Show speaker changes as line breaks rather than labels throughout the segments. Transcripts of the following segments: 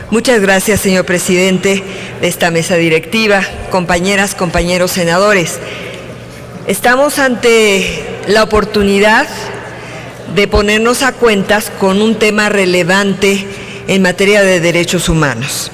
Muchas gracias, señor presidente de esta mesa directiva, compañeras, compañeros senadores. Estamos ante la oportunidad de ponernos a cuentas con un tema relevante en materia de derechos humanos.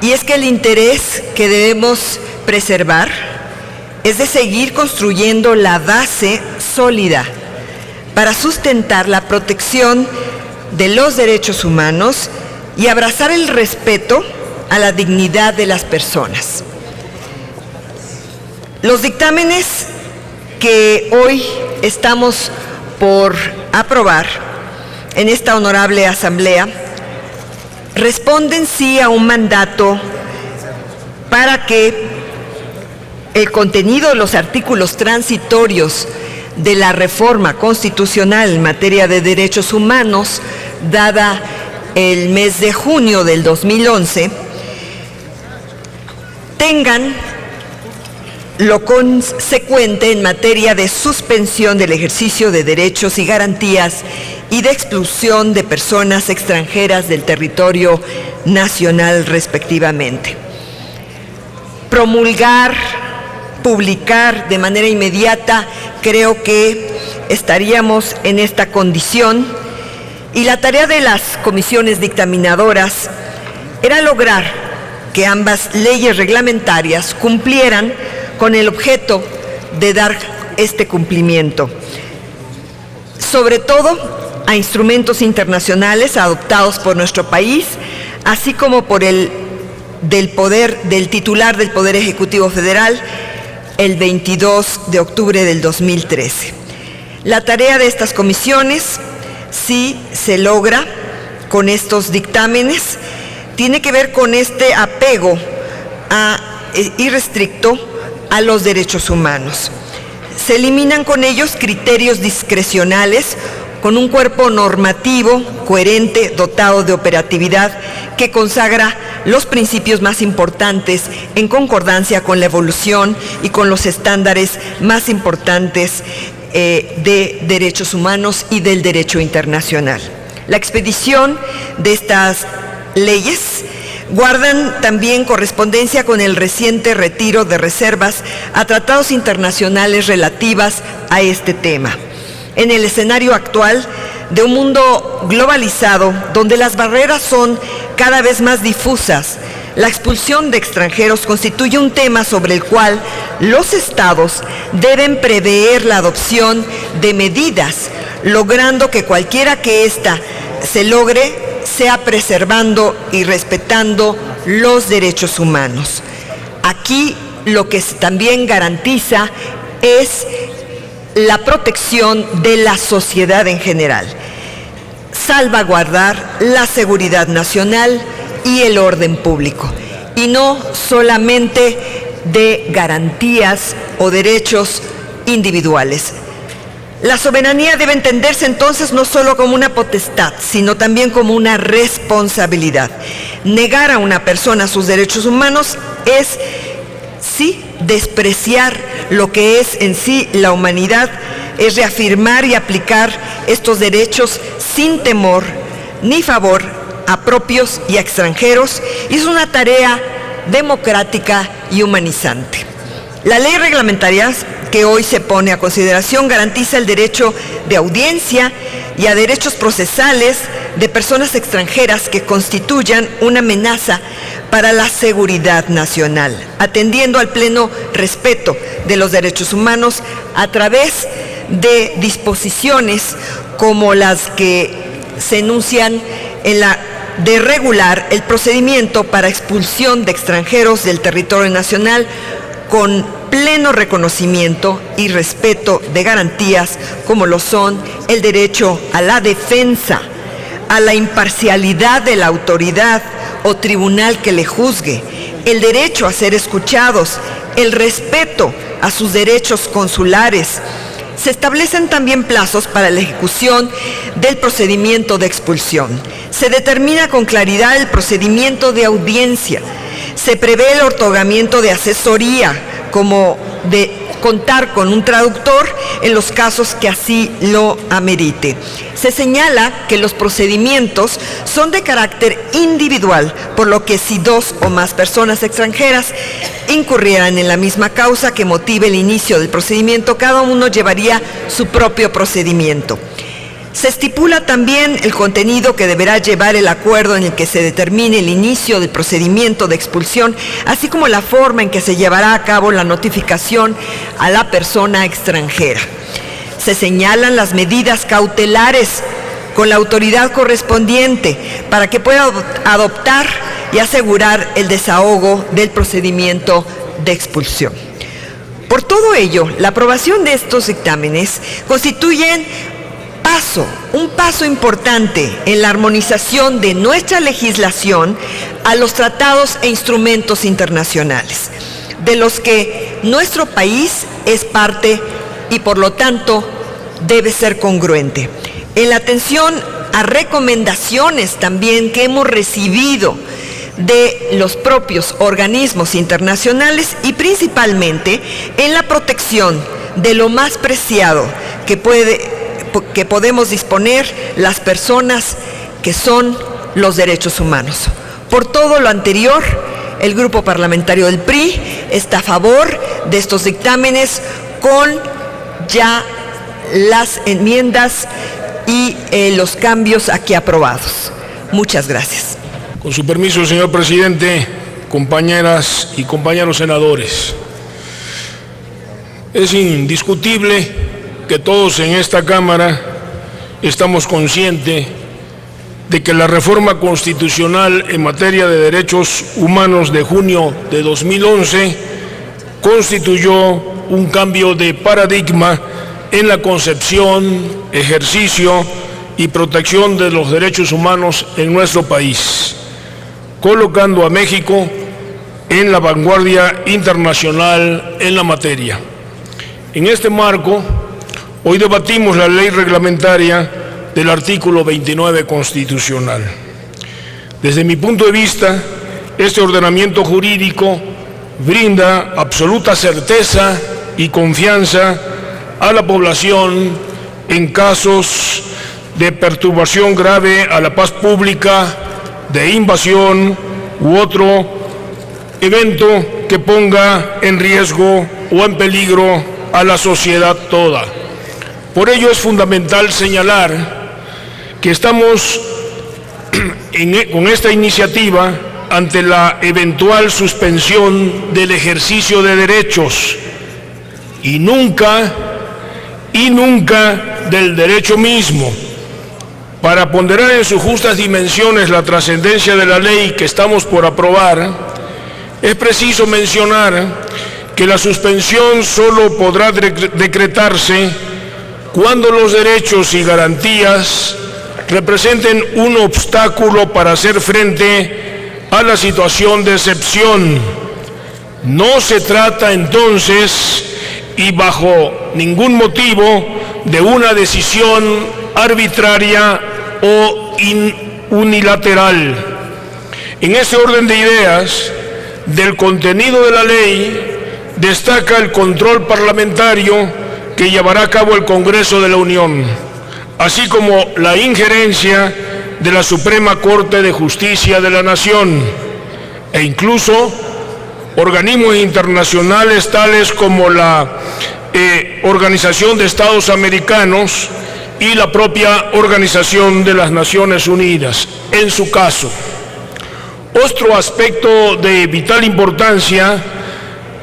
Y es que el interés que debemos preservar es de seguir construyendo la base sólida para sustentar la protección de los derechos humanos y abrazar el respeto a la dignidad de las personas. Los dictámenes que hoy estamos por aprobar en esta honorable asamblea responden sí a un mandato para que el contenido de los artículos transitorios de la reforma constitucional en materia de derechos humanos, dada el mes de junio del 2011, tengan lo consecuente en materia de suspensión del ejercicio de derechos y garantías y de expulsión de personas extranjeras del territorio nacional respectivamente. Promulgar, publicar de manera inmediata, creo que estaríamos en esta condición. Y la tarea de las comisiones dictaminadoras era lograr que ambas leyes reglamentarias cumplieran con el objeto de dar este cumplimiento, sobre todo a instrumentos internacionales adoptados por nuestro país, así como por del titular del Poder Ejecutivo Federal el 22 de octubre del 2013. La tarea de estas comisiones, si se logra con estos dictámenes, tiene que ver con este apego irrestricto a los derechos humanos. Se eliminan con ellos criterios discrecionales con un cuerpo normativo coherente, dotado de operatividad, que consagra los principios más importantes en concordancia con la evolución y con los estándares más importantes de derechos humanos y del derecho internacional. La expedición de estas leyes guardan también correspondencia con el reciente retiro de reservas a tratados internacionales relativas a este tema. En el escenario actual de un mundo globalizado, donde las barreras son cada vez más difusas, la expulsión de extranjeros constituye un tema sobre el cual los estados deben prever la adopción de medidas, logrando que cualquiera que ésta se logre sea preservando y respetando los derechos humanos. Aquí lo que también garantiza es la protección de la sociedad en general, salvaguardar la seguridad nacional y el orden público, y no solamente de garantías o derechos individuales. La soberanía debe entenderse entonces no solo como una potestad, sino también como una responsabilidad. Negar a una persona sus derechos humanos es, sí, despreciar lo que es en sí la humanidad, es reafirmar y aplicar estos derechos sin temor ni favor a propios y a extranjeros, y es una tarea democrática y humanizante. La ley reglamentaria que hoy se pone a consideración garantiza el derecho de audiencia y a derechos procesales de personas extranjeras que constituyan una amenaza para la seguridad nacional, atendiendo al pleno respeto de los derechos humanos a través de disposiciones como las que se enuncian de regular el procedimiento para expulsión de extranjeros del territorio nacional con pleno reconocimiento y respeto de garantías como lo son el derecho a la defensa, a la imparcialidad de la autoridad o tribunal que le juzgue, el derecho a ser escuchados, el respeto a sus derechos consulares. Se establecen también plazos para la ejecución del procedimiento de expulsión. Se determina con claridad el procedimiento de audiencia. Se prevé el otorgamiento de asesoría como de contar con un traductor en los casos que así lo amerite. Se señala que los procedimientos son de carácter individual, por lo que si dos o más personas extranjeras incurrieran en la misma causa que motive el inicio del procedimiento, cada uno llevaría su propio procedimiento. Se estipula también el contenido que deberá llevar el acuerdo en el que se determine el inicio del procedimiento de expulsión, así como la forma en que se llevará a cabo la notificación a la persona extranjera. Se señalan las medidas cautelares con la autoridad correspondiente para que pueda adoptar y asegurar el desahogo del procedimiento de expulsión. Por todo ello, la aprobación de estos dictámenes constituyen un paso importante en la armonización de nuestra legislación a los tratados e instrumentos internacionales, de los que nuestro país es parte y por lo tanto debe ser congruente. En la atención a recomendaciones también que hemos recibido de los propios organismos internacionales y principalmente en la protección de lo más preciado que podemos disponer las personas, que son los derechos humanos. Por todo lo anterior, el Grupo Parlamentario del PRI está a favor de estos dictámenes con ya las enmiendas y los cambios aquí aprobados. Muchas gracias.
Con su permiso, señor presidente, compañeras y compañeros senadores, es indiscutible que todos en esta Cámara estamos conscientes de que la reforma constitucional en materia de derechos humanos de junio de 2011 constituyó un cambio de paradigma en la concepción, ejercicio y protección de los derechos humanos en nuestro país, colocando a México en la vanguardia internacional en la materia. En este marco, hoy debatimos la ley reglamentaria del artículo 29 constitucional. Desde mi punto de vista, este ordenamiento jurídico brinda absoluta certeza y confianza a la población en casos de perturbación grave a la paz pública, de invasión u otro evento que ponga en riesgo o en peligro a la sociedad toda. Por ello es fundamental señalar que estamos con esta iniciativa ante la eventual suspensión del ejercicio de derechos y nunca del derecho mismo. Para ponderar en sus justas dimensiones la trascendencia de la ley que estamos por aprobar, es preciso mencionar que la suspensión solo podrá decretarse cuando los derechos y garantías representen un obstáculo para hacer frente a la situación de excepción. No se trata entonces, y bajo ningún motivo, de una decisión arbitraria o unilateral. En ese orden de ideas, del contenido de la ley destaca el control parlamentario que llevará a cabo el Congreso de la Unión, así como la injerencia de la Suprema Corte de Justicia de la Nación e incluso organismos internacionales tales como la Organización de Estados Americanos y la propia Organización de las Naciones Unidas, en su caso. Otro aspecto de vital importancia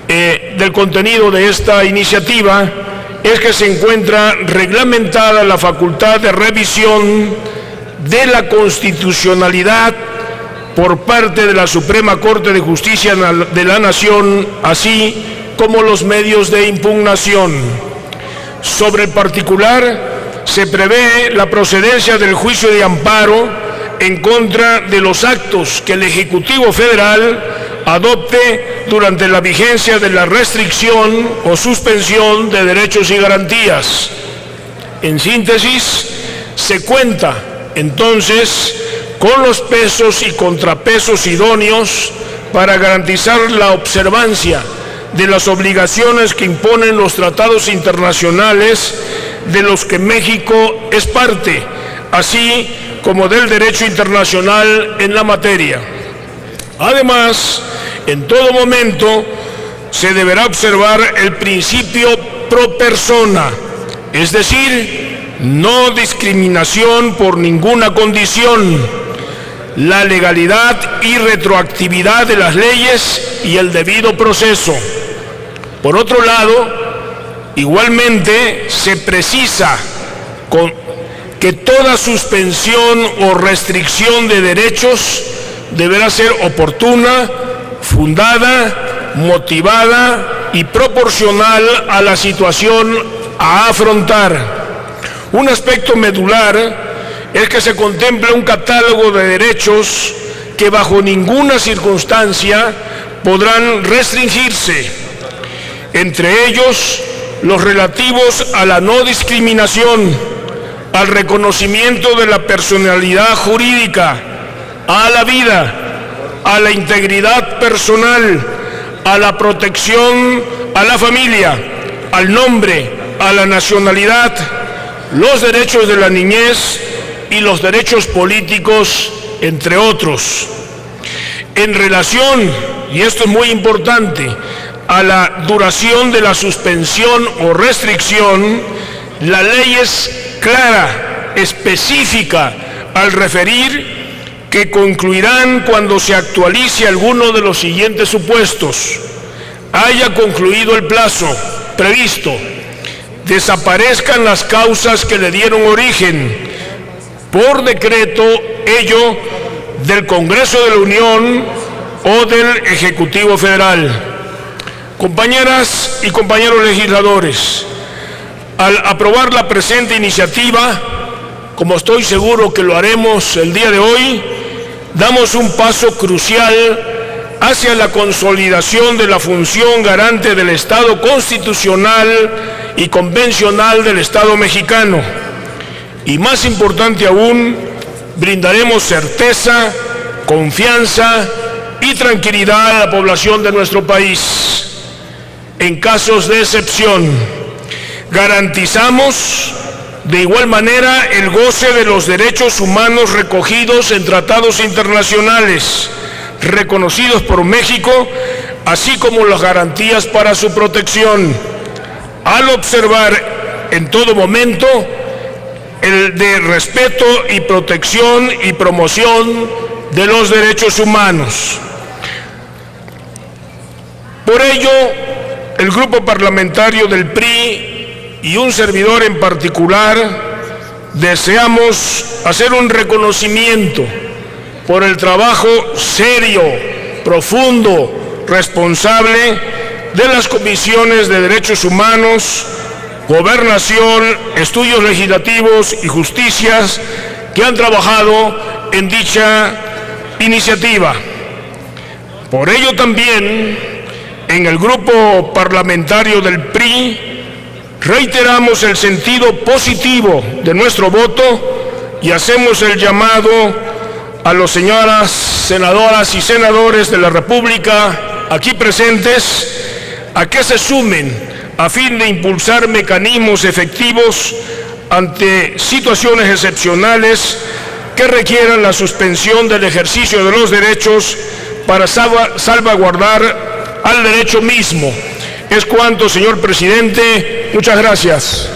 del contenido de esta iniciativa es que se encuentra reglamentada la facultad de revisión de la constitucionalidad por parte de la Suprema Corte de Justicia de la Nación, así como los medios de impugnación. Sobre el particular, se prevé la procedencia del juicio de amparo en contra de los actos que el Ejecutivo Federal adopte durante la vigencia de la restricción o suspensión de derechos y garantías. En síntesis, se cuenta entonces con los pesos y contrapesos idóneos para garantizar la observancia de las obligaciones que imponen los tratados internacionales de los que México es parte, así como del derecho internacional en la materia. Además, en todo momento se deberá observar el principio pro persona, es decir, no discriminación por ninguna condición, la legalidad y retroactividad de las leyes y el debido proceso. Por otro lado, igualmente se precisa que toda suspensión o restricción de derechos deberá ser oportuna, fundada, motivada y proporcional a la situación a afrontar. Un aspecto medular es que se contemple un catálogo de derechos que bajo ninguna circunstancia podrán restringirse, entre ellos los relativos a la no discriminación, al reconocimiento de la personalidad jurídica, a la vida, a la integridad personal, a la protección a la familia, al nombre, a la nacionalidad, los derechos de la niñez y los derechos políticos, entre otros. En relación, y esto es muy importante, a la duración de la suspensión o restricción, la ley es clara, específica, al referir que concluirán cuando se actualice alguno de los siguientes supuestos: haya concluido el plazo previsto, desaparezcan las causas que le dieron origen, por decreto ello del Congreso de la Unión o del Ejecutivo Federal. Compañeras y compañeros legisladores, al aprobar la presente iniciativa, como estoy seguro que lo haremos el día de hoy, damos un paso crucial hacia la consolidación de la función garante del Estado constitucional y convencional del Estado mexicano. Y más importante aún, brindaremos certeza, confianza y tranquilidad a la población de nuestro país. En casos de excepción, garantizamos de igual manera el goce de los derechos humanos recogidos en tratados internacionales reconocidos por México, así como las garantías para su protección, al observar en todo momento el de respeto y protección y promoción de los derechos humanos. Por ello, el grupo parlamentario del PRI y un servidor en particular deseamos hacer un reconocimiento por el trabajo serio, profundo, responsable de las comisiones de Derechos Humanos, Gobernación, Estudios Legislativos y Justicias que han trabajado en dicha iniciativa. Por ello también, en el grupo parlamentario del PRI, reiteramos el sentido positivo de nuestro voto y hacemos el llamado a las señoras senadoras y senadores de la República aquí presentes a que se sumen a fin de impulsar mecanismos efectivos ante situaciones excepcionales que requieran la suspensión del ejercicio de los derechos para salvaguardar al derecho mismo. Es cuanto, señor presidente. Muchas gracias.